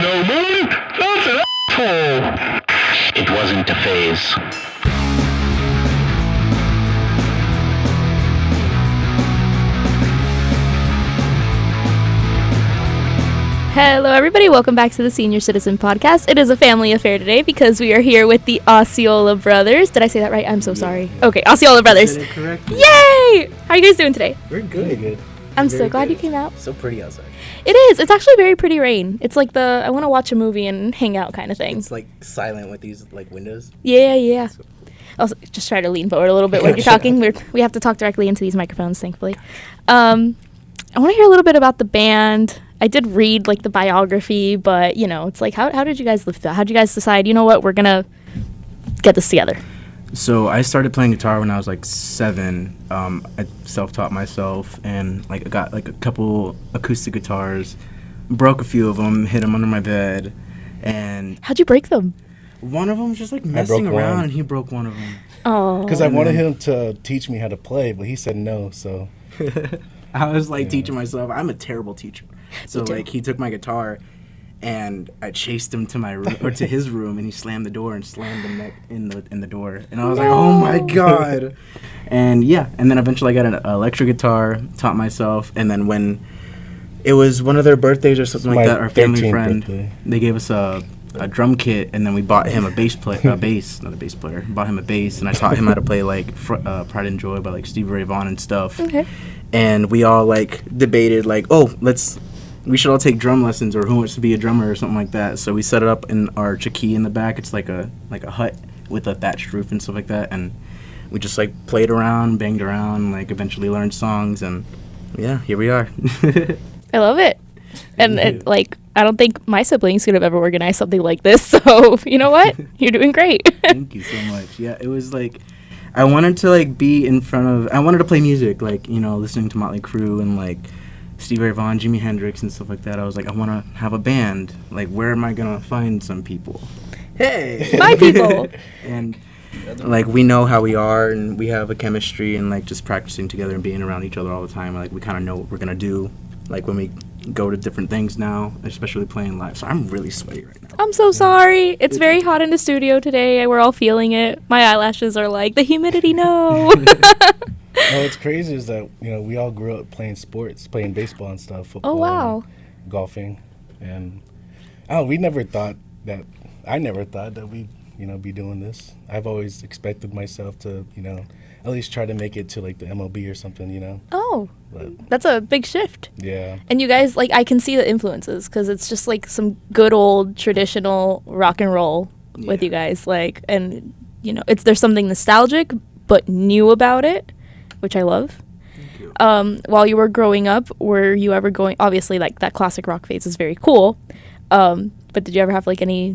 no money, that's an asshole. It wasn't a phase. Hello everybody, welcome back to the Senior Citizen Podcast. It is a family affair today because we are here with the Osceola Brothers. Did I say that right? I'm so sorry. Okay, Osceola Brothers. Did it correctly. Yay! How are you guys doing today? We're good. I'm so glad you came out. So pretty outside. It is. It's actually very pretty rain. It's like the I want to watch a movie and hang out kind of thing. It's like silent with these like windows. Yeah. Also, just try to lean forward a little bit when you're talking. We have to talk directly into these microphones, thankfully. I want to hear a little bit about the band. I did read like the biography, but it's like how did you guys live through that? How did you guys decide, you know what, we're gonna get this together? So I started playing guitar when I was like 7. I self-taught myself and like I got like a couple acoustic guitars, broke a few of them, hid them under my bed, and How'd you break them? one of them was just like messing around one. and he broke one of them. Oh, Because I wanted him to teach me how to play, but he said no, so. I was like teaching myself. I'm a terrible teacher. So Me too. like he took my guitar and I chased him to my room or to his room and he slammed the door and slammed the neck in the door. And I was like, "Oh my god." And yeah, and then eventually I got an electric guitar, taught myself, and then when it was one of their birthdays or something like My that, our family 13th friend, birthday. they gave us a drum kit, and then we bought him not a bass player, bought him a bass, and I taught him how to play like Pride and Joy by like Stevie Ray Vaughan and stuff. okay. And we all like debated like, we should all take drum lessons, or who wants to be a drummer or something like that. So we set it up in our chaki in the back. It's like a hut with a thatched roof and stuff like that, and we just like played around, banged around, like eventually learned songs, and yeah, here we are. I love it. And it, like, I don't think my siblings could have ever organized something like this. So, you know what? You're doing great. Thank you so much. Yeah, it was like, I wanted to like be in front of, I wanted to play music, like, listening to Motley Crue and like Stevie Ray Vaughan, Jimi Hendrix and stuff like that. I was like, I want to have a band. Like, where am I going to find some people? Hey! My people! And like, we know how we are and we have a chemistry, and like just practicing together and being around each other all the time. Like, we kind of know what we're going to do. Like when we go to different things now, especially playing live. So I'm really sweaty right now. I'm so sorry. It's very hot in the studio today. We're all feeling it. My eyelashes are like, the humidity, no. What's crazy is that, we all grew up playing sports, playing baseball and stuff, football. Oh, wow. And golfing. And, I never thought that we'd, be doing this. I've always expected myself to, at least try to make it to like the MLB or something, Oh, But that's a big shift. yeah. And you guys, like, I can see the influences because it's just like some good old traditional rock and roll with you guys. Like, and, there's something nostalgic but new about it, which I love. Thank you. While you were growing up, were you ever going, obviously, like, that classic rock phase is very cool. But did you ever have, like, any,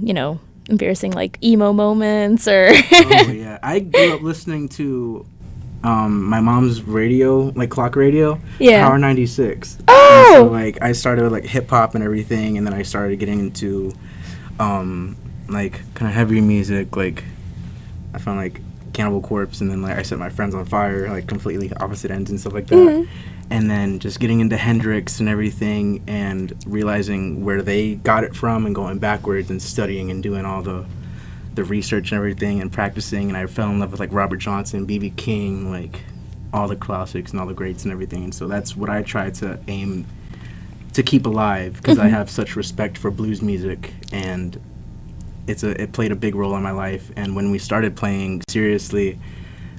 embarrassing, like, emo moments or? Oh, yeah. I grew up listening to my mom's radio, like clock radio, Yeah. Power 96. Oh! And so, like, I started with, like, hip-hop and everything, and then I started getting into, like, kind of heavy music. Like, I found, like, Cannibal Corpse, and then, like, I set my friends on fire, like, completely opposite ends and stuff like that. Mm-hmm. And then just getting into Hendrix and everything and realizing where they got it from and going backwards and studying and doing all the research and everything and practicing. And I fell in love with like Robert Johnson, B.B. King, like all the classics and all the greats and everything. And so that's what I try to aim to keep alive, because I have such respect for blues music, and it played a big role in my life. And when we started playing seriously,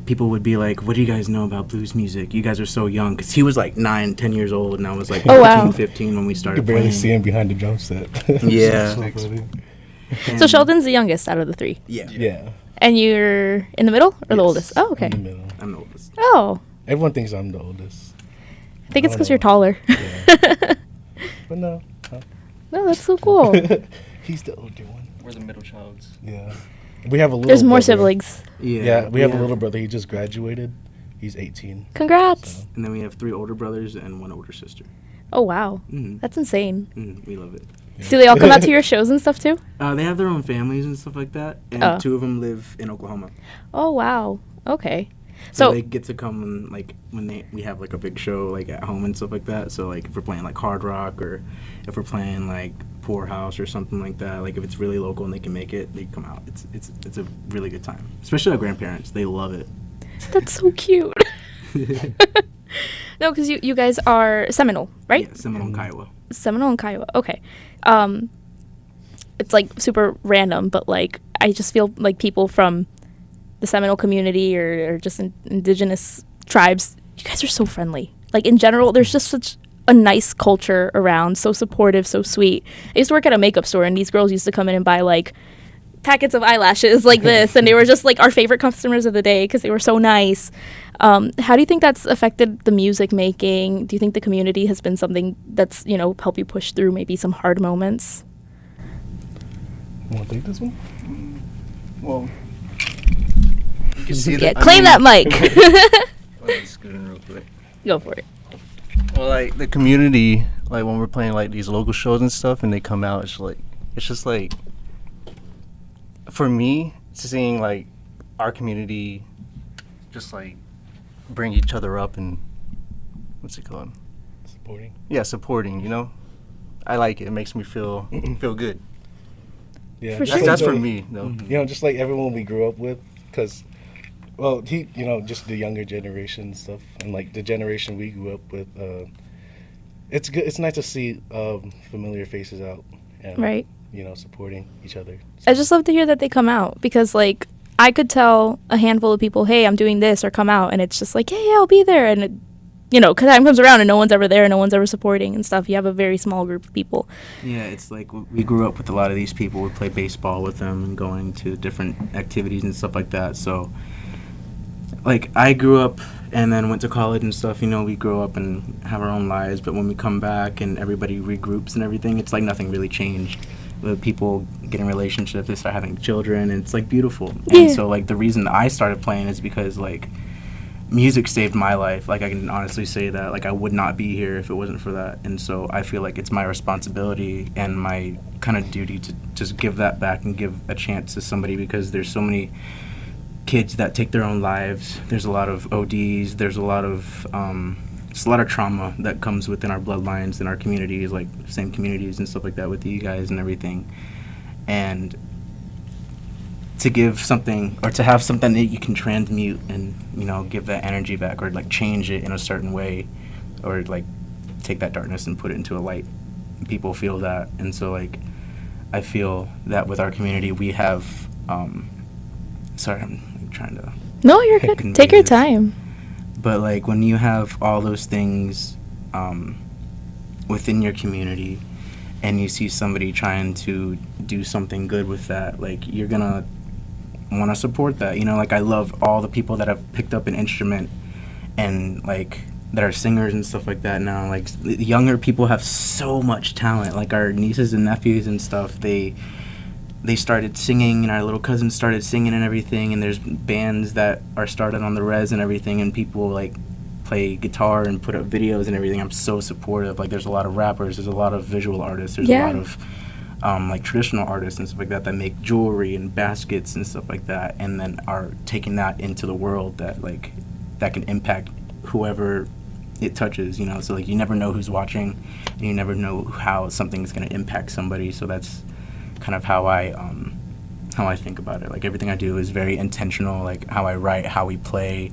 people would be like, "What do you guys know about blues music? You guys are so young." Because he was like 9, 10 years old, and I was like 14, wow. 15 when we You started could barely playing. see him behind the drum set. Yeah. So funny. So Sheldon's the youngest out of the three. Yeah. And you're in the middle or the Yes. oldest? Oh, okay. In the middle. I'm the oldest. Oh, Everyone thinks I'm the oldest. I think it's I because don't you're know. taller. Yeah. But no. No, that's so cool. He's the older one. We're the middle childs. Yeah. We have a little There's more brother. siblings. Yeah, we have a little brother. He just graduated. He's 18. Congrats. So. And then we have 3 older brothers and 1 older sister. Oh, wow. Mm. That's insane. We love it. Do they all come out to your shows and stuff too? They have their own families and stuff like that, and Oh. 2 of them live in Oklahoma. Oh, wow. Okay. So they get to come and, like, when we have like a big show like at home and stuff like that. So like if we're playing like hard rock, or if we're playing like Poorhouse or something like that, like if it's really local and they can make it, they come out. It's a really good time, especially our grandparents. They love it. that's so cute. No, because you guys are Seminole, right? Yeah, Seminole and Kiowa. Seminole and Kiowa. Okay. It's like super random, but like I just feel like people from the Seminole community or just indigenous tribes, you guys are so friendly. Like in general, there's just such a nice culture around, so supportive, so sweet. I used to work at a makeup store, and these girls used to come in and buy like packets of eyelashes like this, and they were just like our favorite customers of the day because they were so nice. How do you think that's affected the music making? Do you think the community has been something that's, you know, helped you push through maybe some hard moments? You want to take this one? Well, you can see Yeah, that. claim that mic. Let me scoot in real quick. Go for it. Well, like the community, like when we're playing like these local shows and stuff, and they come out, it's just like, for me, seeing like our community, just like bring each other up and what's it called? Supporting. Yeah, supporting. You know, I like it. It makes me feel good. Yeah, For just sure. That's like for the- me, though. You know, just like everyone we grew up with, because, well, you know, just the younger generation and stuff, and like the generation we grew up with. It's good. It's nice to see familiar faces out, and Right. you know, supporting each other. I just love to hear that they come out because, like, I could tell a handful of people, hey, I'm doing this, or come out, and it's just like, hey, yeah, I'll be there. And, it, you know, because time comes around and no one's ever there, no one's ever supporting and stuff. You have a very small group of people. Yeah, it's like we grew up with a lot of these people. We play baseball with them and going to different activities and stuff like that. So, like, I grew up and then went to college and stuff. You know, we grow up and have our own lives. But when we come back and everybody regroups and everything, it's like nothing really changed. The people get in relationships, they start having children, and it's like beautiful. Yeah. And so, like, the reason I started playing is because, like, music saved my life. Like, I can honestly say that. Like, I would not be here if it wasn't for that. And so I feel like it's my responsibility and my kind of duty to just give that back and give a chance to somebody, because there's so many kids that take their own lives. There's a lot of ODs. There's a lot of it's a lot of trauma that comes within our bloodlines and our communities, like same communities and stuff like that with you guys and everything. And to give something, or to have something that you can transmute and, you know, give that energy back, or like change it in a certain way, or like take that darkness and put it into a light. People feel that. And so, like, I feel that with our community we have sorry, I'm like, trying to No, you're good. convey Take your this. time. But, like, when you have all those things within your community and you see somebody trying to do something good with that, like, you're gonna want to support that. You know, like, I love all the people that have picked up an instrument and, like, that are singers and stuff like that now. Like, the younger people have so much talent. Like, our nieces and nephews and stuff, they started singing, and our little cousins started singing and everything, and there's bands that are started on the res and everything, and people like play guitar and put up videos and everything. I'm so supportive. Like, there's a lot of rappers, there's a lot of visual artists, there's Yeah. a lot of like traditional artists and stuff like that make jewelry and baskets and stuff like that, and then are taking that into the world that, like, that can impact whoever it touches, you know. So, like, you never know who's watching, and you never know how something's going to impact somebody. So that's kind of how I think about it. Like, everything I do is very intentional, like how I write, how we play,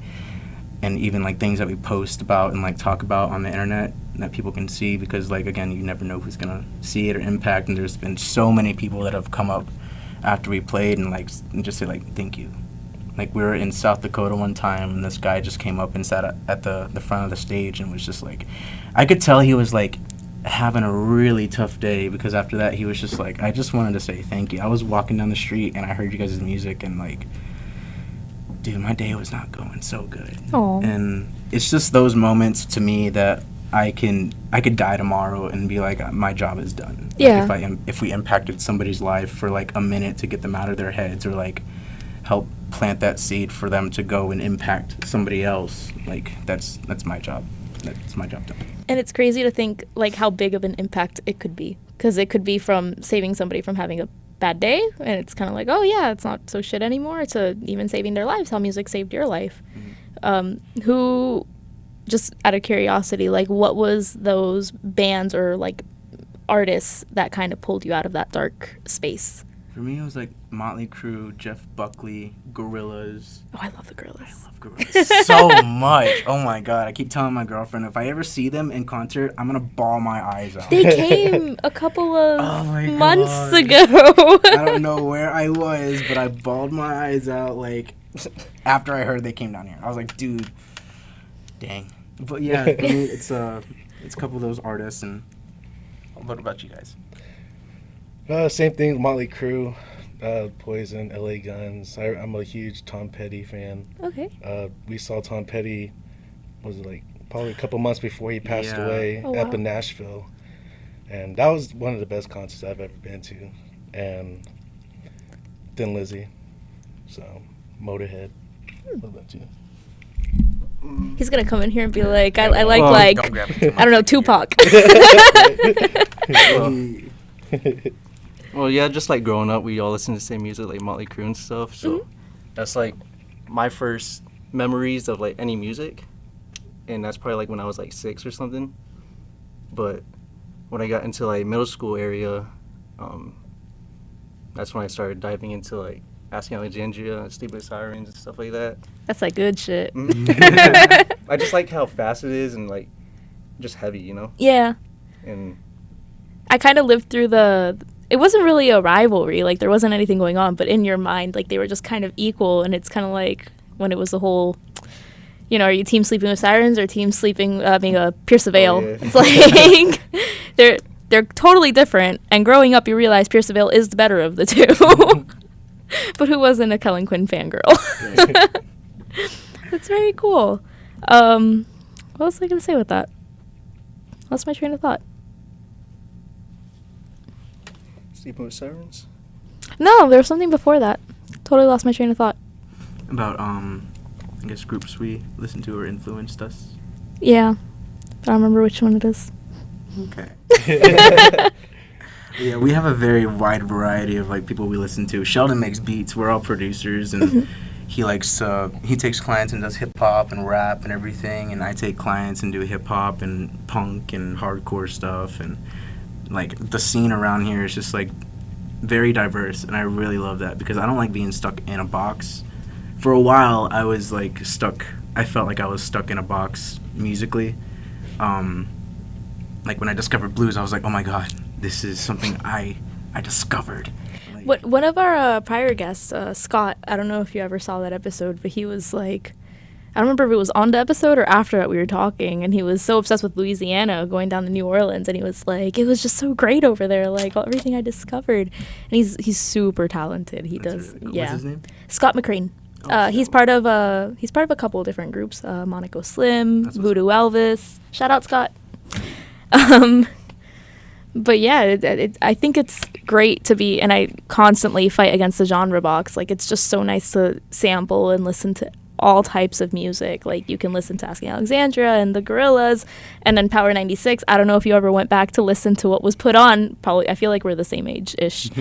and even like things that we post about and like talk about on the internet that people can see, because, like, again, you never know who's gonna see it or impact. And there's been so many people that have come up after we played and like and just say, like, thank you. Like, we were in South Dakota one time, and this guy just came up and sat at the front of the stage and was just like, I could tell he was like having a really tough day, because after that he was just like, I just wanted to say thank you. I was walking down the street and I heard you guys' music, and, like, dude, my day was not going so good. Aw. And it's just those moments to me that I could die tomorrow and be like, my job is done. Yeah. Like, if we impacted somebody's life for like a minute to get them out of their heads, or like help plant that seed for them to go and impact somebody else, like, that's my job. That's my job done. And it's crazy to think, like, how big of an impact it could be. Because it could be from saving somebody from having a bad day, and it's kind of like, oh, yeah, it's not so shit anymore, to even saving their lives, how music saved your life. Who, just out of curiosity, like, what was those bands or, like, artists that kind of pulled you out of that dark space? For me, it was like Motley Crue, Jeff Buckley, Gorillaz. Oh, I love the Gorillaz. I love Gorillaz so much. Oh my god, I keep telling my girlfriend if I ever see them in concert, I'm gonna bawl my eyes out. They came a couple of months God. ago. I don't know where I was, but I bawled my eyes out like after I heard they came down here. I was like, dude, dang. But yeah, for me, it's a couple of those artists. And what about you guys? Same thing, Motley Crue, Poison, LA Guns. I'm a huge Tom Petty fan. Okay. We saw Tom Petty, was it like probably a couple months before he passed Yeah. away Oh, wow. up in Nashville. And that was one of the best concerts I've ever been to. And Thin Lizzy. So, Motorhead. What about you? He's gonna come in here and be like, I Well, like, don't grab it too much. I don't know, Tupac. Well, yeah, just like growing up, we all listen to the same music, like Motley Crue and stuff. So that's like my first memories of like any music, and that's probably like when I was like 6 or something. But when I got into like middle school area, that's when I started diving into like Asking Alexandria, Sleepless Sirens, and stuff like that. That's like good shit. I just like how fast it is and like just heavy, you know. Yeah. And I kind of lived through it wasn't really a rivalry, like there wasn't anything going on, but in your mind, like they were just kind of equal, and it's kind of like when it was the whole, you know, are you team Sleeping with Sirens or team sleeping, being a Pierce the Veil? yeah. It's like, they're totally different, and growing up you realize Pierce the Veil is the better of the two. But who wasn't a Kellen Quinn fangirl? That's very cool. What was I going to say with that? Lost my train of thought. Sleeping with Sirens. No, there was something before that. Totally lost my train of thought. About I guess groups we listened to or influenced us. Yeah. I don't remember which one it is. Okay. Yeah, we have a very wide variety of like people we listen to. Sheldon makes beats. We're all producers, and he likes he takes clients and does hip hop and rap and everything, and I take clients and do hip hop and punk and hardcore stuff, and like the scene around here is just like very diverse, and I really love that because I don't like being stuck in a box. For a while, I was like stuck. I felt like I was stuck in a box musically. Like when I discovered blues, I was like, oh my god, this is something I discovered. Like, One of our prior guests, Scott, I don't know if you ever saw that episode, but he was like, I don't remember if it was on the episode or after that we were talking, and he was so obsessed with Louisiana, going down to New Orleans, and he was like, it was just so great over there, like everything I discovered. And he's super talented. He that's does, really cool. yeah. What's his name? Scott McCrane. He's part of a couple of different groups, Monaco Slim, That's what's Voodoo Elvis. Shout out Scott. But yeah, I think it's great to be, and I constantly fight against the genre box. Like, it's just so nice to sample and listen to all types of music. Like, you can listen to Asking Alexandria and the Gorillaz, and then Power 96. I don't know if you ever went back to listen to what was put on. Probably, I feel like we're the same age-ish.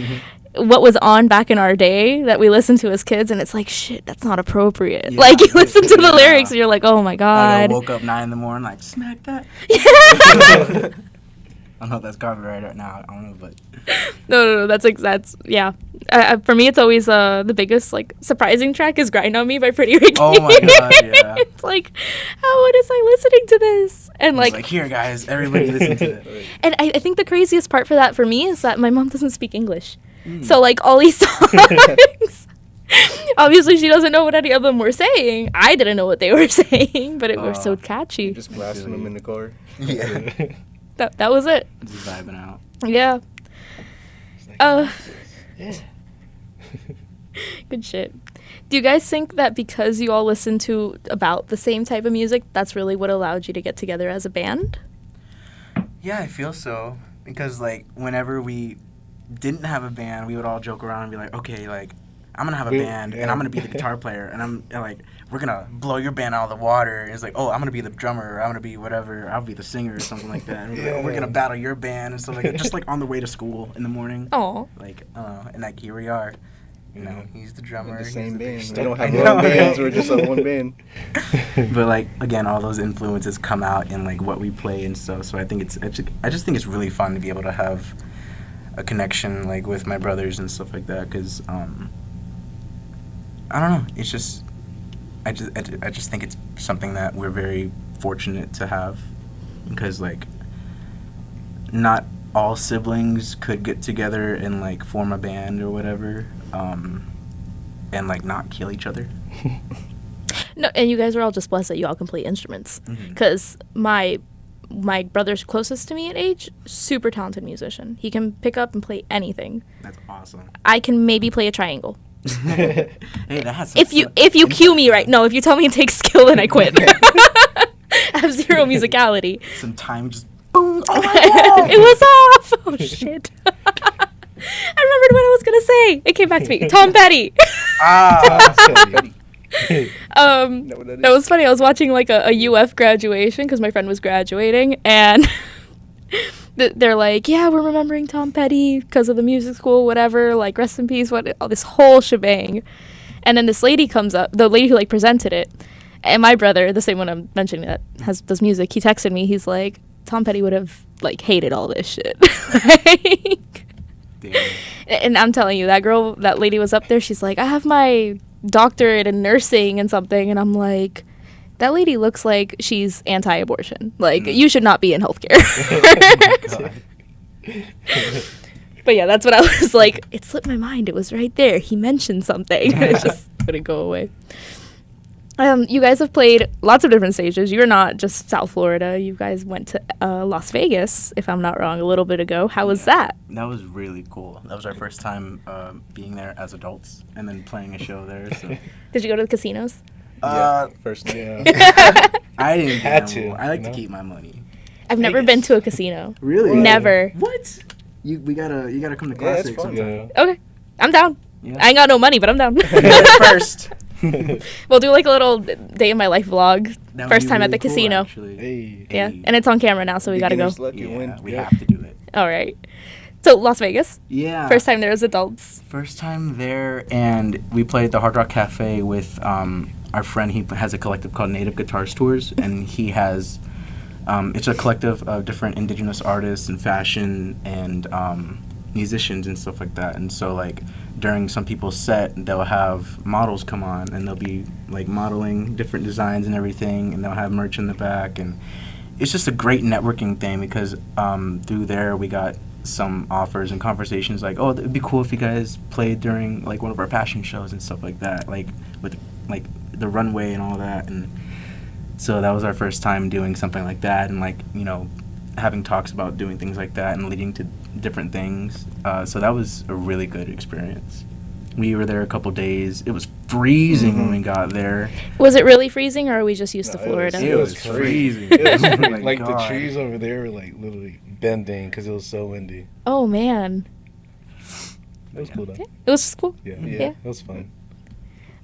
What was on back in our day that we listened to as kids, and it's like, shit, that's not appropriate. Yeah. Like, you listen to the Yeah. lyrics, and you're like, oh my I god. woke up 9 in the morning, like, smack that. I don't know if that's copyright right now. I don't know, but No, that's yeah. For me, it's always the biggest like surprising track is "Grind on Me" by Pretty Ricky. oh my god, yeah. It's like, how was I listening to this? And It's like, here, guys, everybody listen to it. and I think the craziest part for that for me is that my mom doesn't speak English, so like all these songs. Obviously, she doesn't know what any of them were saying. I didn't know what they were saying, but it was so catchy. Just blasting them in the car. Yeah, That was it. just vibing out. Yeah. Yeah. Good shit. Do you guys think that because you all listen to about the same type of music, that's really what allowed you to get together as a band? Yeah, I feel so. Because, like, whenever we didn't have a band, we would all joke around and be like, okay, like, I'm going to have a band, and I'm going to be the guitar player, and like, we're going to blow your band out of the water. And it's like, oh, I'm going to be the drummer, or I'm going to be whatever, I'll be the singer or something like that. And we're, like, oh, we're going to battle your band and stuff like that. Just, like, on the way to school in the morning. Oh. Like, and, like, here we are. You know, he's the drummer. We're the he's same band. bass- We don't I have know, our own bands. right? We're just a one band. But like again, all those influences come out in like what we play and stuff. So I think I just think it's really fun to be able to have a connection like with my brothers and stuff like that. Cause I don't know. It's just I just think it's something that we're very fortunate to have, because like not all siblings could get together and like form a band or whatever, and like not kill each other. No, and you guys are all just blessed that you all can play instruments. Mhm. Because my brother's closest to me in age, super talented musician. He can pick up and play anything. That's awesome. I can maybe play a triangle. Hey, that has some If you cue me right, no. If you tell me it takes skill, then I quit. I have zero musicality. some time just boom. Oh my god! It was off. Oh shit. I remembered what I was gonna say. It came back to me. Tom Petty. Know what that It was funny. I was watching like a UF graduation because my friend was graduating, and they're like, "Yeah, we're remembering Tom Petty because of the music school, whatever. Like, rest in peace. What? All this whole shebang." And then this lady comes up, the lady who like presented it, and my brother, the same one I'm mentioning that does music, he texted me. He's like, "Tom Petty would have like hated all this shit." Like, Damn. and I'm telling you, that lady was up there. She's like, "I have my doctorate in nursing and something," and I'm like, that lady looks like she's anti-abortion. Like, you should not be in healthcare. But yeah, that's what I was like. It slipped my mind. It was right there. He mentioned something. It just couldn't go away. You guys have played lots of different stages. You're not just South Florida. You guys went to Las Vegas, if I'm not wrong, a little bit ago. How was that? That was really cool. That was our first time being there as adults and then playing a show there. So Did you go to the casinos? First night. Yeah. I didn't Had gamble. to, I like you to know? keep my money. I've never Vegas. been to a casino. Really? Never. What? You gotta come to Yeah, it's classic fun. sometime. Yeah. Okay. I'm down. Yeah. I ain't got no money, but I'm down. First. We'll do like a little day in my life vlog. That would First be time at really the cool, casino. actually. Hey. Yeah. And it's on camera now, so we gotta go. Beginner's luck, you Yeah, win. we Yeah. have to do it. All right. So Las Vegas. Yeah. First time there as adults. First time there, and we played at the Hard Rock Cafe with our friend. He has a collective called Native Guitars Tours, and he has it's a collective of different indigenous artists and fashion and musicians and stuff like that. And so like during some people's set, they'll have models come on, and they'll be like modeling different designs and everything, and they'll have merch in the back, and it's just a great networking thing because through there we got some offers and conversations like, oh, it'd be cool if you guys played during like one of our passion shows and stuff like that, like with like the runway and all that. And so that was our first time doing something like that, and like, you know, having talks about doing things like that and leading to different things. So that was a really good experience. We were there a couple days. It was freezing when we got there. Was it really freezing, or are we just used to No, it Florida? was- It was crazy. freezing. It was Oh my like the God. trees over there were like literally bending because it was so windy. Oh man, It was cool though. it was just cool. Yeah. Yeah. It was fun.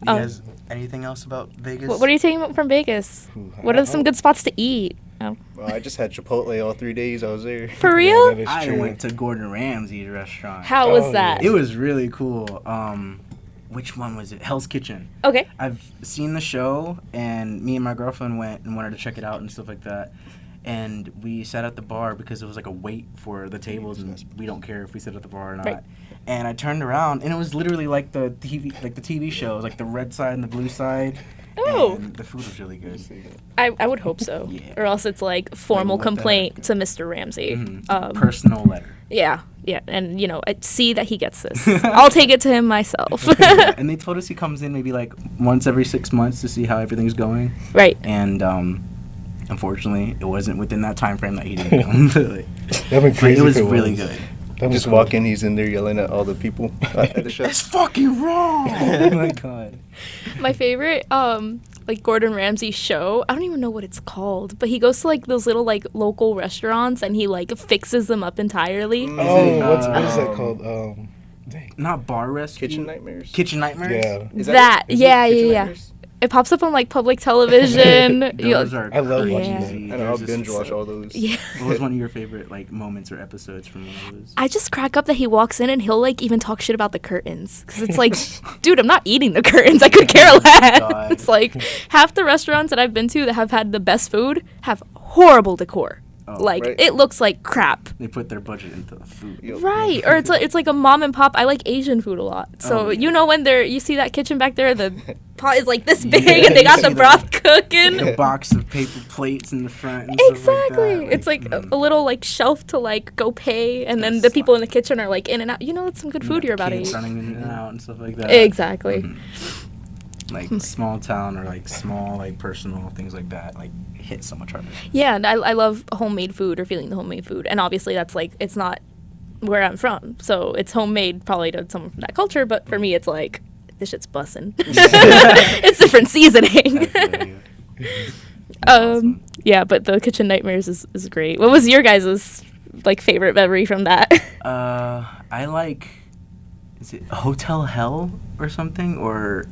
You guys, anything else about Vegas? What are you taking from Vegas? Ooh, What are some good spots to eat? Oh. Well, I just had Chipotle all 3 days I was there. For real? that is I true. went to Gordon Ramsay's restaurant. How was Oh, that? It was really cool. Which one was it? Hell's Kitchen. Okay. I've seen the show, and me and my girlfriend went and wanted to check it out and stuff like that. And we sat at the bar because it was like a wait for the tables, and we don't care if we sit at the bar or not. Right. And I turned around, and it was literally like the TV shows, like the red side and the blue side. Oh. And the food was really good. I would hope so. Yeah. Or else it's like formal what the complaint heck? to Mr. Ramsey. Mhm. Personal letter. Yeah. And you know, I see that he gets this. I'll take it to him myself. Yeah, and they told us he comes in maybe like once every 6 months to see how everything's going. Right. And unfortunately, it wasn't within that time frame that he didn't come. That'd be But crazy. it was if really was. good. That'd be Just cool. walk in, he's in there yelling at all the people at the show. That's fucking wrong. Oh my god. My favorite, like Gordon Ramsay show, I don't even know what it's called, but he goes to like those little like local restaurants and he like fixes them up entirely. Oh, what is that Um, called? Dang. Not bar rescue. Kitchen Nightmares. Kitchen Nightmares. Yeah. Is That, it? Is yeah, it Kitchen yeah, yeah. Nightmares? It pops up on like public television. Those are I love watching crazy. I know, I'll There's binge this- watch all those. Yeah. What was one of your favorite like moments or episodes from those? I just crack up that he walks in and he'll like even talk shit about the curtains because it's like, dude, I'm not eating the curtains. I could care less. God. It's like half the restaurants that I've been to that have had the best food have horrible decor. Oh, Like right. it looks like crap. They put their budget into the food. Yep. Right, or it's like a mom and pop. I like Asian food a lot, so Oh, yeah. you know when you see that kitchen back there, the pot is like this big, and they got you the see broth The cooking. box of paper plates in the front. And stuff Exactly, like that. it's like a little like shelf to like go pay, and then Yes. the people in the kitchen are like in and out. You know, it's some good food you're about to kids eat. running in and out and stuff like that. Exactly. Mhm. Like small town or like small like personal things like that like hit so much harder. Yeah, and I love homemade food or feeling the homemade food, and obviously that's like it's not where I'm from, so it's homemade probably to someone from that culture, but for me it's like this shit's bussin'. It's different seasoning. Definitely. Awesome. Yeah, but the kitchen nightmares is great. What was your guys' like favorite memory from that? I like, is it Hotel Hell or something, or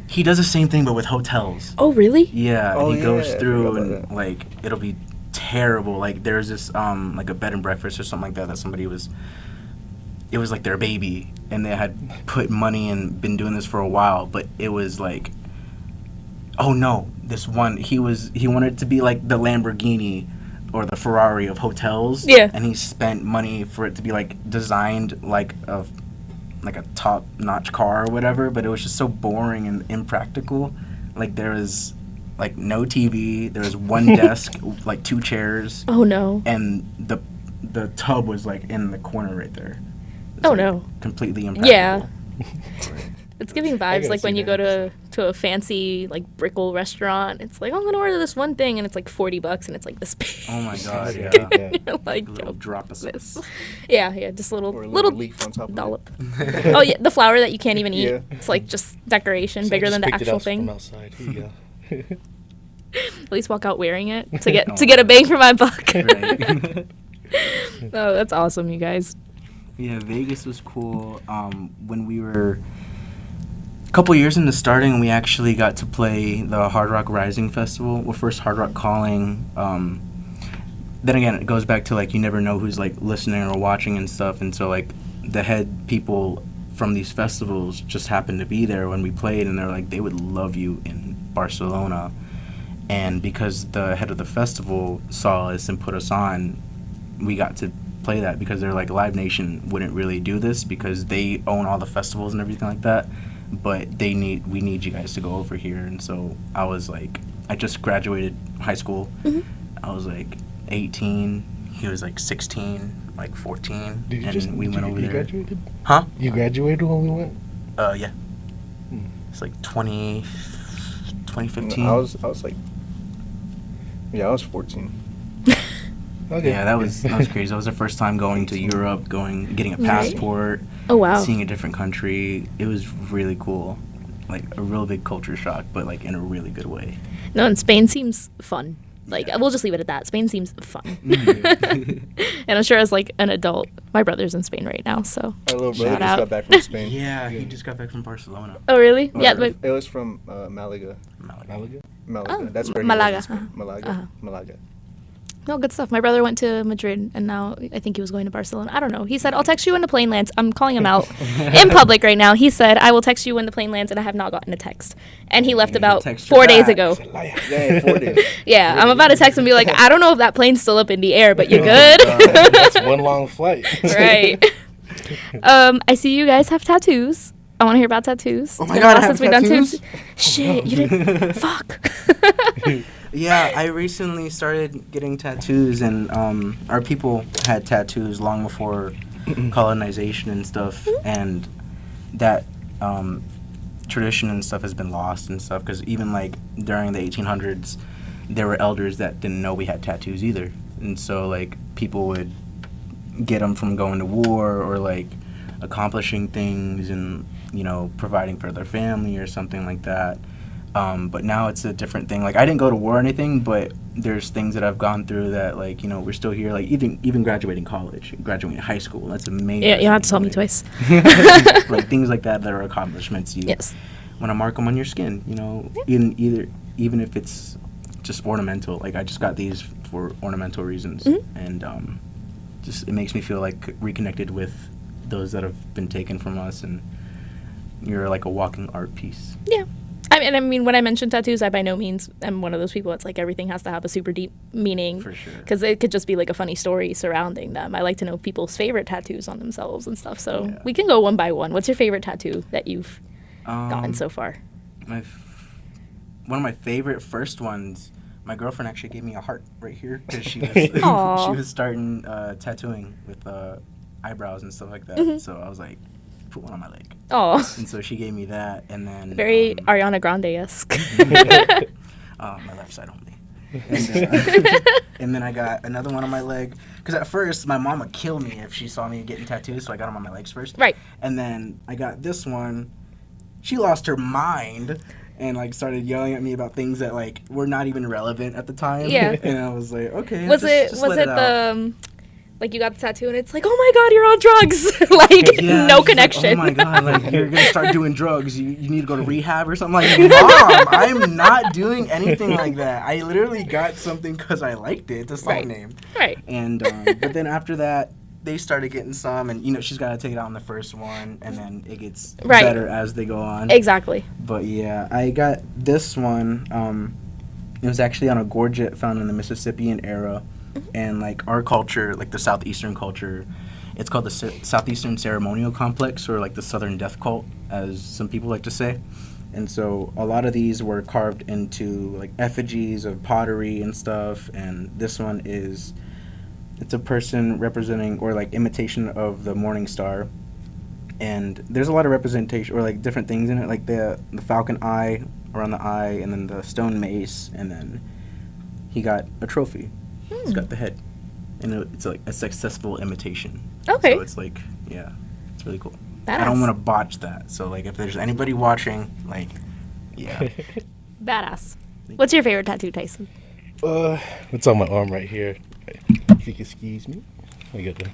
he does the same thing but with hotels. Oh, really? Yeah, Oh, he goes yeah, I through forgot and about that. like it'll be terrible. Like there's this like a bed and breakfast or something like that somebody was. It was like their baby, and they had put money and been doing this for a while, but it was like, oh no, this one he wanted it to be like the Lamborghini or the Ferrari of hotels. Yeah. And he spent money for it to be like designed like a top-notch car or whatever, but it was just so boring and impractical. Like there was like no TV, there was one desk, like 2 chairs, Oh no. and the tub was like in the corner right there. It's, Oh like, no. completely impractical. Yeah. It's giving vibes can like see when you that. go to a fancy like brickle restaurant. It's like I'm gonna order this one thing and it's like $40 and it's like this big. Oh my god, Yeah. yeah. You're like, A little yo, drop of this. Yeah, just a little Or a little leaf on top of dollop. Oh yeah, the flower that you can't even eat. Yeah. It's like just decoration, So I bigger just than the picked it actual up thing. From outside. Here you go. At least walk out wearing it to get Oh to get a my bang for my buck. Right. Oh, that's awesome, you guys. Yeah, Vegas was cool. When we were a couple years into starting, we actually got to play the Hard Rock Rising Festival. Well, first Hard Rock Calling. Then again, it goes back to like you never know who's like listening or watching and stuff, and so like the head people from these festivals just happened to be there when we played, and they're like they would love you in Barcelona. And because the head of the festival saw us and put us on, we got to play that because they're like Live Nation wouldn't really do this because they own all the festivals and everything like that, but we need you guys to go over here. And so I was like, I just graduated high school. I was like 18, he was like 16, like 14. Did you and just we went over you there. graduated? Huh? You graduated when we went? Yeah. It's like 2015. I was like, yeah, I was 14. Okay. Yeah, that was crazy. That was the first time going to Europe, getting a Right. passport, Oh wow. seeing a different country. It was really cool. Like a real big culture shock, but like in a really good way. No, and Spain seems fun. Like we'll just leave it at that. Spain seems fun. And I'm sure as like an adult, my brother's in Spain right now, so. My little brother Shout just out. got back from Spain. Yeah, he just got back from Barcelona. Oh really? Or Yeah. But, it was from Malaga. Malaga? Malaga. Oh, That's where Malaga, he was in Spain. uh-huh. Malaga. Uh-huh. Malaga. no, good stuff. My brother went to Madrid, and now I think he was going to Barcelona. I don't know. He said, "I'll text you when the plane lands." I'm calling him out in public right now. He said, "I will text you when the plane lands," and I have not gotten a text. And he left You about text 4 her days back. ago. Yeah, 4 days. Yeah, I'm about to text him and be like, "I don't know if that plane's still up in the air, but you good?" That's one long flight. Right. I see you guys have tattoos. I want to hear about tattoos. Oh It's my been a God, while I have since we've done tattoos? tattoos. Shit, you didn't. Fuck. Yeah, I recently started getting tattoos, and our people had tattoos long before colonization and stuff, and that tradition and stuff has been lost and stuff, because even like during the 1800s, there were elders that didn't know we had tattoos either, and so like people would get them from going to war or like accomplishing things and providing for their family or something like that. But now it's a different thing. Like I didn't go to war or anything, but there's things that I've gone through that like we're still here. Like even graduating college, graduating high school, that's amazing. Yeah, you don't have to tell me twice. Like things like that are accomplishments you Yes. want to mark them on your skin, you know, even if it's just ornamental. Like I just got these for ornamental reasons, and just it makes me feel like reconnected with those that have been taken from us, and you're like a walking art piece. Yeah. I mean, when I mention tattoos, I by no means am one of those people. It's like everything has to have a super deep meaning. For sure. Because it could just be like a funny story surrounding them. I like to know people's favorite tattoos on themselves and stuff. So we can go one by one. What's your favorite tattoo that you've gotten so far? One of my favorite first ones, my girlfriend actually gave me a heart right here because she was she was starting tattooing with eyebrows and stuff like that. So I was like, put one on my leg. Oh. And so she gave me that, and then Very Ariana Grande-esque. My left side only. And then I got another one on my leg because at first my mom would kill me if she saw me getting tattoos, so I got them on my legs first. Right. And then I got this one. She lost her mind and like started yelling at me about things that like were not even relevant at the time. Yeah. And I was like, okay. Was it the like you got the tattoo and it's like, oh my god, you're on drugs, like no connection. Like, oh my god, like you're gonna start doing drugs. You need to go to rehab or something. Like, Mom, I'm not doing anything like that. I literally got something because I liked it. The song name. Right. And but then after that, they started getting some, and you know she's got to take it out on the first one, and then it gets better as they go on. Exactly. But yeah, I got this one. It was actually on a gorget found in the Mississippian era. And like our culture, like the southeastern culture, it's called the Southeastern Ceremonial Complex, or like the Southern Death Cult, as some people like to say. And so a lot of these were carved into like effigies of pottery and stuff. And this one it's a person representing or like imitation of the morning star. And there's a lot of representation or like different things in it, like the falcon eye around the eye, and then the stone mace, and then he got a trophy. It's got the head, and it's like a successful imitation. Okay. So it's like, yeah, it's really cool. Badass. I don't want to botch that. So like, if there's anybody watching, like, yeah. Badass. What's your favorite tattoo, Tyson? It's on my arm right here. If you can excuse me. I got that.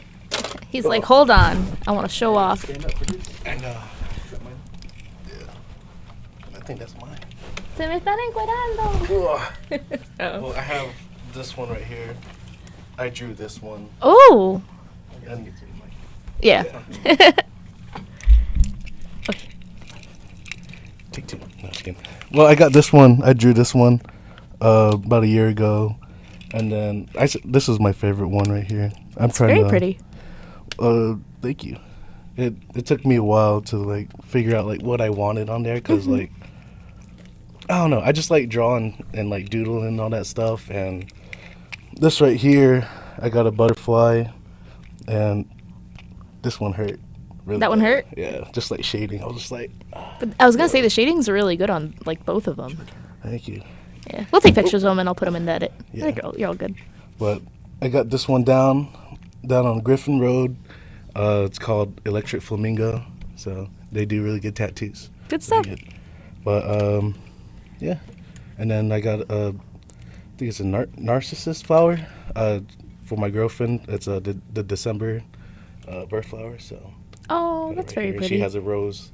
He's like, hold on, I want to show off. And is that mine? Yeah. I think that's mine. Se me están encuerando. Well, I have this one right here. I drew this one. Oh. And yeah. Take two. No, just kidding. Well, I got this one. I drew this one about a year ago, and then this is my favorite one right here. It's very pretty. Thank you. It took me a while to like figure out like what I wanted on there, because like I don't know, I just like drawing and like doodling and all that stuff. And this right here, I got a butterfly, and this one hurt. Really that one bad. hurt? Yeah, just like shading. I was just like, But I was gonna say the shadings are really good on like both of them. thank you. Yeah, we'll take pictures of them and I'll put them in the edit. Yeah. You're all good. But I got this one down on Griffin Road. It's called Electric Flamingo. So they do really good tattoos. Good stuff. Really good. But yeah. And then I got I think it's a narcissus flower for my girlfriend. It's the December birth flower. So Oh, got it that's right very here. pretty. She has a rose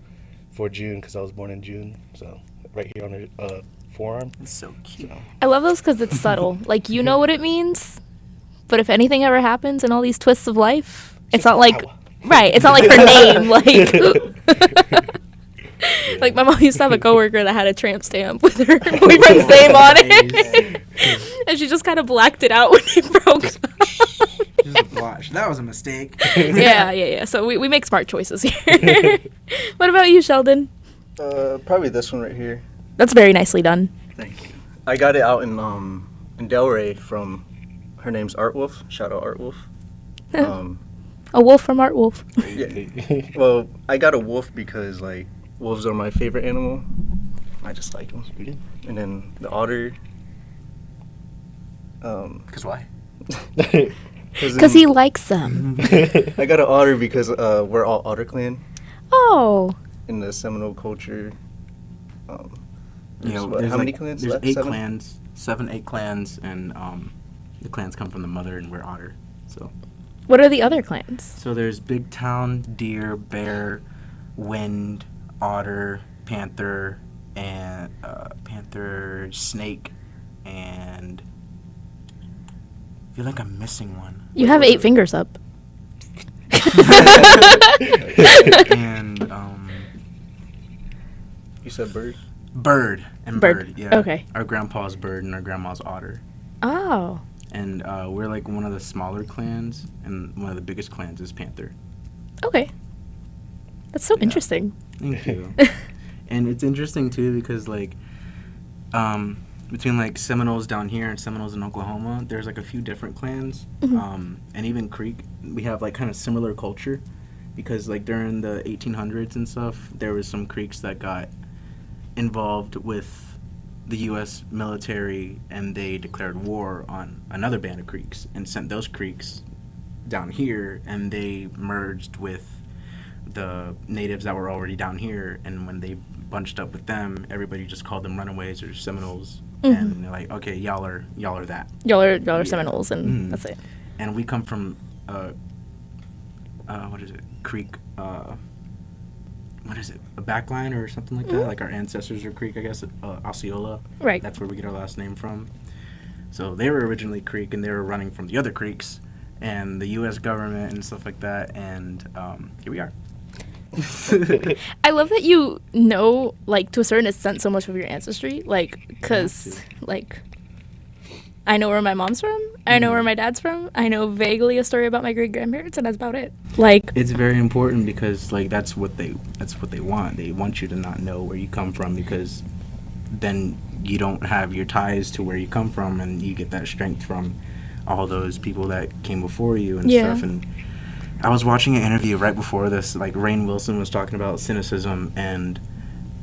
for June because I was born in June. So right here on her forearm. It's so cute. I love those because it's subtle. Like, you know what it means, but if anything ever happens in all these twists of life, it's not like, right, it's not like her name, like, like my mom used to have a coworker that had a tramp stamp with her boyfriend's name on it, and she just kind of blacked it out when he broke up. Just a blush. That was a mistake. Yeah. So we make smart choices here. What about you, Sheldon? Probably this one right here. That's very nicely done. Thank you. I got it out in Delray from, her name's Art Wolf. Shout out Art Wolf. A wolf from Art Wolf. Yeah. Well, I got a wolf because like wolves are my favorite animal. I just like them. And then the otter. Because why? Because he likes them. I got an otter because we're all Otter Clan Oh. in the Seminole culture. You know, How many clans? There's left? 8 Seven? clans, 8 clans, and the clans come from the mother, and we're otter. So What are the other clans? there's Big Town, Deer, Bear, Wind, Otter, panther, and panther, snake, and I feel like I'm missing one. You have 8 fingers up. And You said bird? bird. Yeah. Okay. Our grandpa's bird and our grandma's otter. Oh. And we're like one of the smaller clans, and one of the biggest clans is panther. Okay. That's so Yeah. interesting. Thank you. And it's interesting too because like between like Seminoles down here and Seminoles in Oklahoma, there's like a few different clans. And even Creek, we have like kind of similar culture because like during the 1800s and stuff, there was some Creeks that got involved with the U.S. military, and they declared war on another band of Creeks and sent those Creeks down here, and they merged with the natives that were already down here. And when they bunched up with them, everybody just called them Runaways or Seminoles, and they're like, okay, y'all are that. Y'all are Seminoles, and that's it. And we come from what is it, Creek, what is it, a backline or something like that? Like our ancestors are Creek, I guess, Osceola. Right. That's where we get our last name from. So they were originally Creek, and they were running from the other Creeks and the U.S. government and stuff like that, and here we are. I love that you know, like, to a certain extent, so much of your ancestry, like, because, like, I know where my mom's from, I know where my dad's from, I know vaguely a story about my great-grandparents, and that's about it. Like, It's very important because like that's what they want. They want you to not know where you come from, because then you don't have your ties to where you come from, and you get that strength from all those people that came before you and Yeah. stuff. And I was watching an interview right before this, like Rainn Wilson was talking about cynicism and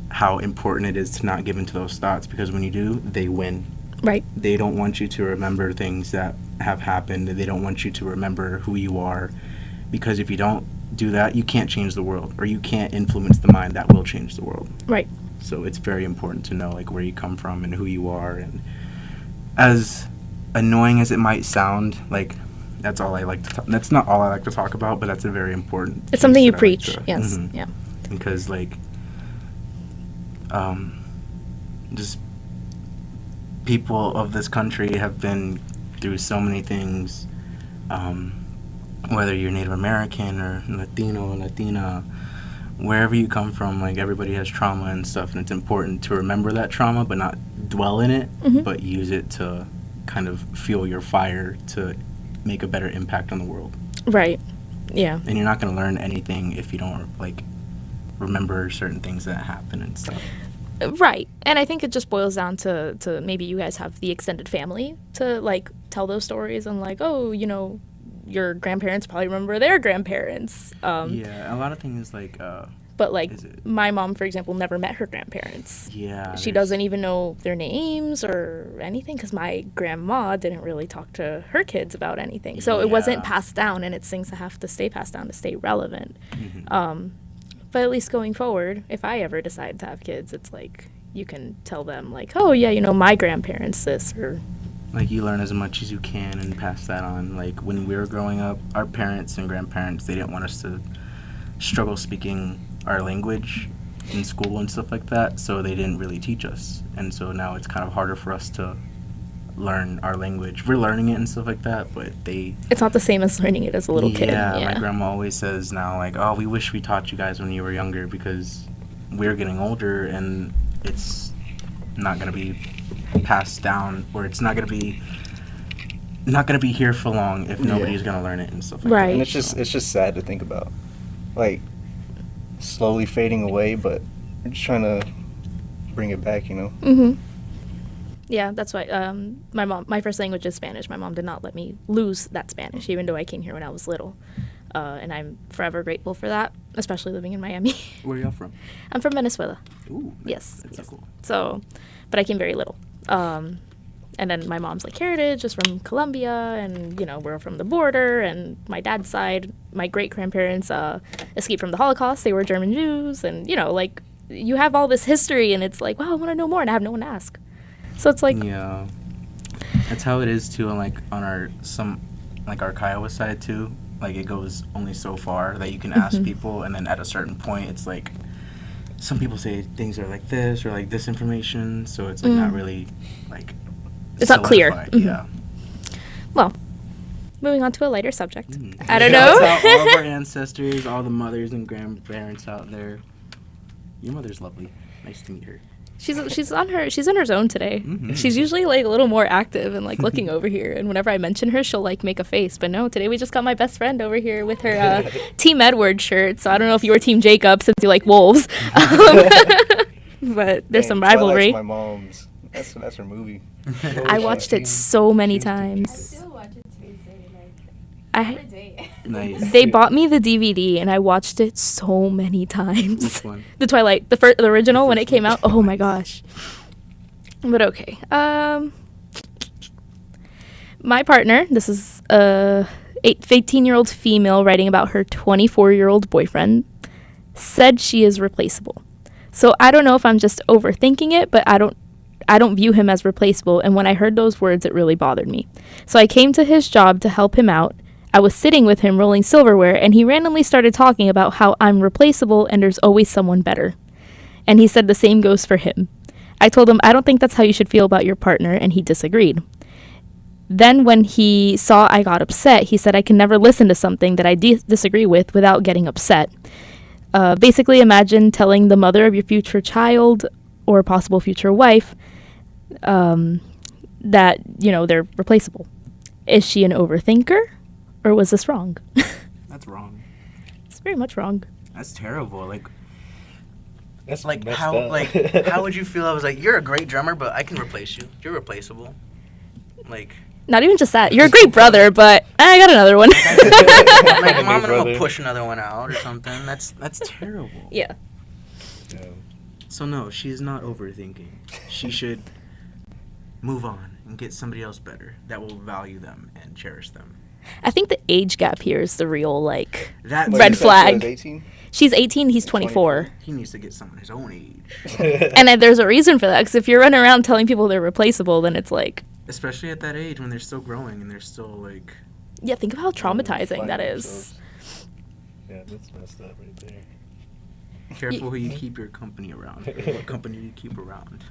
how important it is to not give into those thoughts, because when you do, they win. right, They don't want you to remember things that have happened. They don't want you to remember who you are, because if you don't do that, you can't change the world, or you can't influence the mind that will change the world. right. So it's very important to know like where you come from and who you are. And as annoying as it might sound, like that's all I like to that's not all I like to talk about, but that's a very important It's something piece you that I like preach, to- yes, Mhm. yeah. Because like just people of this country have been through so many things, whether you're Native American or Latino or Latina, wherever you come from, like everybody has trauma and stuff, and it's important to remember that trauma but not dwell in it, but use it to kind of fuel your fire to make a better impact on the world. Right, yeah. And you're not going to learn anything if you don't like remember certain things that happen and stuff. Right. And I think it just boils down to maybe you guys have the extended family to, like, tell those stories and, like, oh, you know, your grandparents probably remember their grandparents. Yeah, a lot of things like But, like, is it- my mom, for example, never met her grandparents. yeah, She there's- doesn't even know their names or anything because my grandma didn't really talk to her kids about anything. So it wasn't Yeah. passed down, and it's things that have to stay passed down to stay relevant. Mhm. But at least going forward, if I ever decide to have kids, it's like you can tell them, like, oh, yeah, you know, my grandparents this, or Like you learn as much as you can and pass that on. Like when we were growing up, our parents and grandparents, they didn't want us to struggle speaking our language in school and stuff like that, so they didn't really teach us. And so now it's kind of harder for us to learn our language. We're learning it and stuff like that, but they it's not the same as learning it as a little kid. yeah, Yeah, my grandma always says now, like, oh, we wish we taught you guys when you were younger, because we're getting older and it's not going to be passed down, or it's not going to be here for long if nobody's going to learn it and stuff like Right. And it's just sad to think about, like, slowly fading away, but we're just trying to bring it back, you know. Mm-hmm. Yeah, that's why my first language is Spanish. My mom did not let me lose that Spanish, even though I came here when I was little. And I'm forever grateful for that, especially living in Miami. that. Where are y'all from? I'm from Venezuela. Ooh, Yes. that's yes. so cool. So, but I came very little. And then my mom's like heritage is from Colombia, and you know we're from the border. And my dad's side, my great grandparents escaped from the Holocaust. They were German Jews, and you know like you have all this history, and it's like wow, I want to know more, and I have no one to ask. So it's like Yeah, that's how it is too. And like on our our Kiowa side too, like it goes only so far that you can ask people, and then at a certain point, it's like some people say things are like this or like this information, so it's like not really like It's not clear. solidified. Yeah. Well, moving on to a lighter subject. Mm. I don't Shouts know. out all of our ancestors, all the mothers and grandparents out there. Your mother's lovely. Nice to meet her. She's in her zone today. Mhm. She's usually like a little more active and like looking over here. And whenever I mention her, she'll like make a face. But no, today we just got my best friend over here with her Team Edward shirt. So I don't know if you were Team Jacob since you like wolves. But there's some rivalry. My mom's. That's her movie. I watched it so many times. still watch it to this day, like I every day. Nice. They bought me the DVD and I watched it so many times. Which one? The Twilight, the original when it first came one. out. Oh my gosh. But okay. My partner, this is a 18-year-old female writing about her 24-year-old boyfriend, said she is replaceable. So I don't know if I'm just overthinking it, but I don't view him as replaceable, and when I heard those words, it really bothered me. So I came to his job to help him out. I was sitting with him rolling silverware, and he randomly started talking about how I'm replaceable and there's always someone better. And he said the same goes for him. I told him I don't think that's how you should feel about your partner, and he disagreed. Then when he saw I got upset, he said I can never listen to something that I disagree with without getting upset. Basically, imagine telling the mother of your future child or possible future wife that, they're replaceable. Is she an overthinker, or was this wrong? That's wrong. It's very much wrong. That's terrible. Like That's like messed how up. like how would you feel? I was like, you're a great drummer, but I can replace you. You're replaceable. Like Not even just that. You're a great brother, but I got another one. like mom and I'm brother. gonna push another one out or something. That's terrible. Yeah. Yeah. So no, she's not overthinking. She should move on and get somebody else better that will value them and cherish them. I think the age gap here is the real, like, That Red You said she flag. was 18? she's 18, he's 24. He needs to get someone his own age. And there's a reason for that, because if you're running around telling people they're replaceable, then it's like, Especially at that age when they're still growing and they're still like yeah, think of how traumatizing Finding that is. themselves. Yeah, that's messed up right there. careful who you keep your company around. What company you keep around.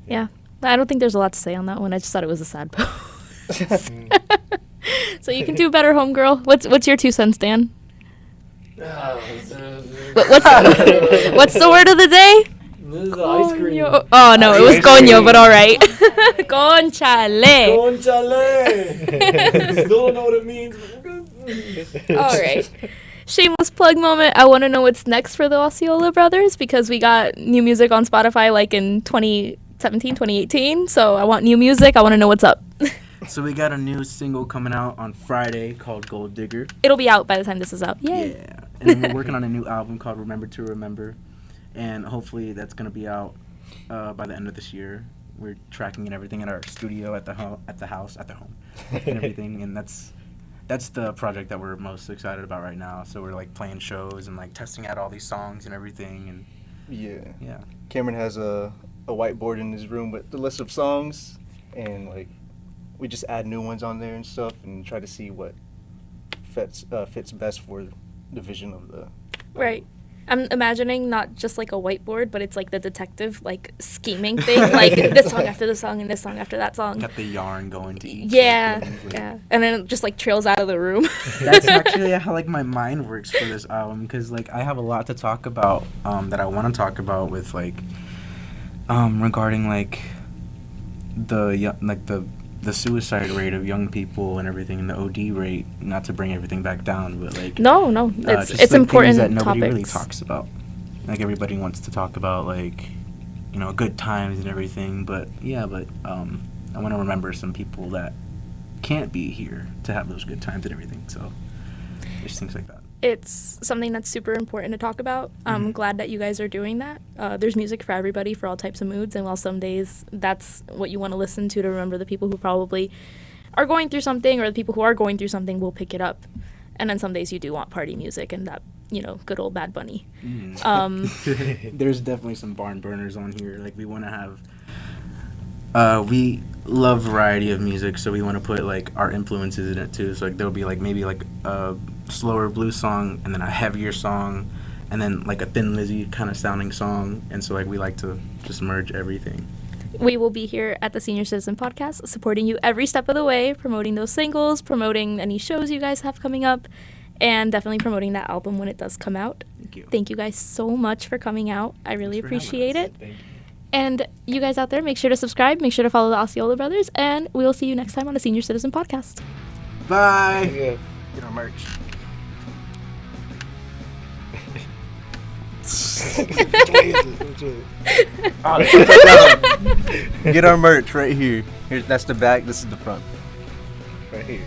Yeah. I don't think there's a lot to say on that one. I just thought it was a sad post. So you can do better, homegirl. What's your 2 cents, Dan? What's the word of the day? This is ice cream. Coño. Oh no, it was Ice coño, cream. but all right. Conchale. Conchale. Still don't know what it means. All right. Shameless plug moment. I want to know what's next for the Osceola Brothers, because we got new music on Spotify like in 2017, 2018. So I want new music. I want to know what's up. So we got a new single coming out on Friday called Gold Digger. It'll be out by the time this is out. Yay. Yeah. And then we're working on a new album called Remember to Remember. And hopefully that's going to be out by the end of this year. We're tracking and everything at our studio, at the home, and everything. And that's the project that we're most excited about right now. So we're like playing shows and like testing out all these songs and everything. And Yeah. Cameron has a whiteboard in his room with the list of songs, and like we just add new ones on there and stuff, and try to see what fits best for the vision of the. Right. I'm imagining not just like a whiteboard, but it's like the detective like scheming thing, like this song after this song and this song after that song. got the yarn going to each. Yeah, like, thing, like- yeah. And then it just like trails out of the room. That's actually how like my mind works for this album, because like I have a lot to talk about that I want to talk about with like regarding like the suicide rate of young people and everything, and the OD rate. Not to bring everything back down, but like No, just, it's like, important things that nobody topics. really talks about. Like everybody wants to talk about like good times and everything, but I want to remember some people that can't be here to have those good times and everything. So there's things like that. It's something that's super important to talk about. I'm glad that you guys are doing that. There's music for everybody, for all types of moods, and while some days that's what you want to listen to remember the people who probably are going through something, or the people who are going through something will pick it up. And then some days you do want party music and that, good old Bad Bunny. There's definitely some barn burners on here. Like we want to have, we love variety of music, so we want to put like our influences in it too. So like there'll be like maybe like a slower blues song and then a heavier song, and then like a Thin Lizzy kind of sounding song. And so like we like to just merge everything. We will be here at the Senior Citizen Podcast, supporting you every step of the way, promoting those singles, promoting any shows you guys have coming up, and definitely promoting that album when it does come out. Thank you. Thank you guys so much for coming out. I really Thanks for appreciate having it. Thank you. And you guys out there, make sure to subscribe, make sure to follow the Osceola Brothers, and we will see you next time on the Senior Citizen Podcast. Bye. Yeah. Get our merch. Get our merch right here. Here, that's the back. This is the front. Right here.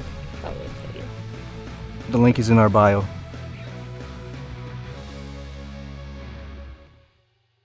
The link is in our bio.